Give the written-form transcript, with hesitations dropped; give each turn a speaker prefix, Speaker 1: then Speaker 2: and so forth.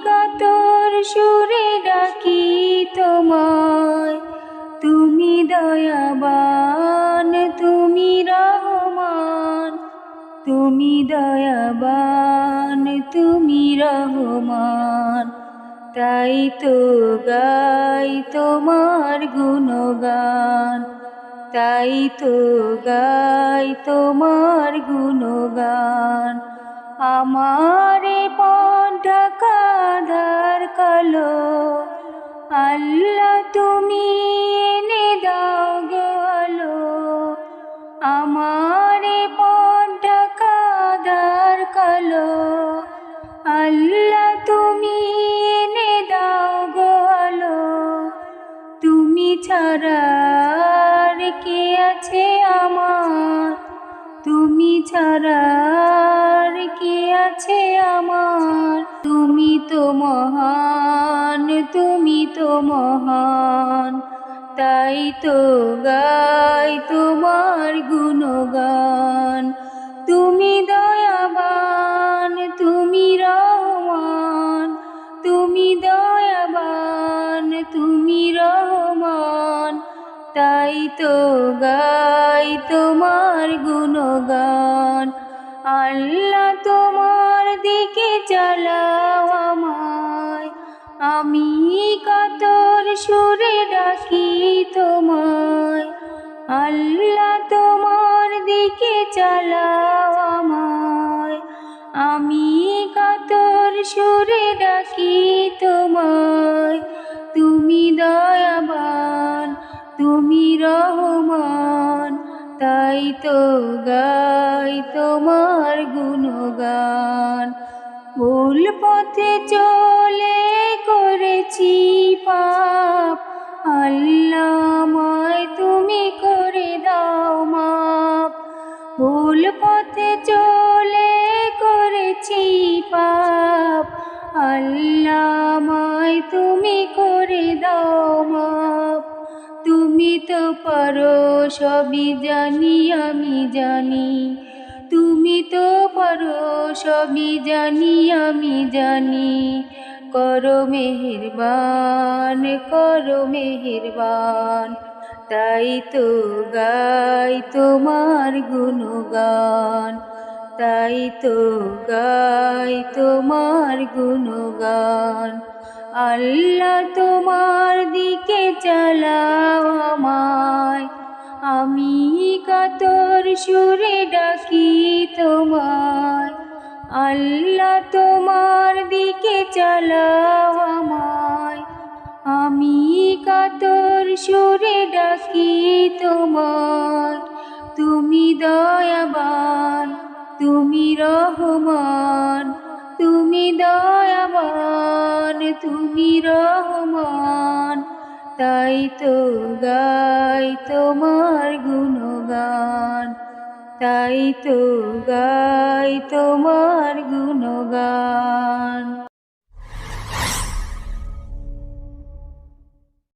Speaker 1: কাতর সুরে ডাকি তোমায়, তুমি দয়াবান, তুমি রহমান, তুমি দয়াবান, তুমি রহমান। তাই তো গাই তোমার গুণগান, তাই তো গাই তোমার গুণগান। আমারে পথ ঢাকা আঁধার কালো, আল্লাহ তুমি এনে দাও গো আলো। আমারে পথ ঢাকা আঁধার কালো, আল্লাহ তুমি এনে দাও গো আলো। তুমি ছাড়া আর কে আছে আমার, তুমি ছাড়া আর কে আছে আমার। তুমি তো মহান, তুমি তো মহান, তাই তো গাই তোমার গুণগান। তুমি দয়াবান, তুমি রহমান, তুমি দয়াবান, তুমি রহমান। তাই তো গাই তোমার গুণগান। আল্লাহ তোমার দিকে চালাও আমায়, আমি কাতর সুরে ডাকি তোমায়। আল্লাহ তোমার দিকে চালাও আমায়, আমি কাতর সুরে ডাকি তোমায়। তুমি দয়াবান, তুমি রহমান, তাই তো গাই তোমার গুণগান। ভুল পথে চলে করেছি পাপ, আল্লাহ আমায় তুমি করে দাও মাপ। ভুল পথে চলে করেছি পাপ, আল্লাহ আমায় তুমি করে দাও মাপ। তুমি তো পারো সবই জানি আমি জানি, তুমি তো পারো সবই জানি আমি জানি। করো মেহেরবান, করো মেহেরবান, তাই তো গাই তোমার গুণগান, তাই তো গাই তোমার গুণগান। আল্লাহ তোমার দিকে চালাও আমায়, আমি কাতর সুরে ডাকি তোমায়। আল্লাহ তোমার দিকে চালাও আমায়, আমি কাতর সুরে ডাকি তোমায়। তুমি দয়াবান, তুমি রহমান, তুমি দয়াবান, তুমি রহমান। তাই তো গাই তোমার গুণগান, তাই তো গাই তোমার গুণগান।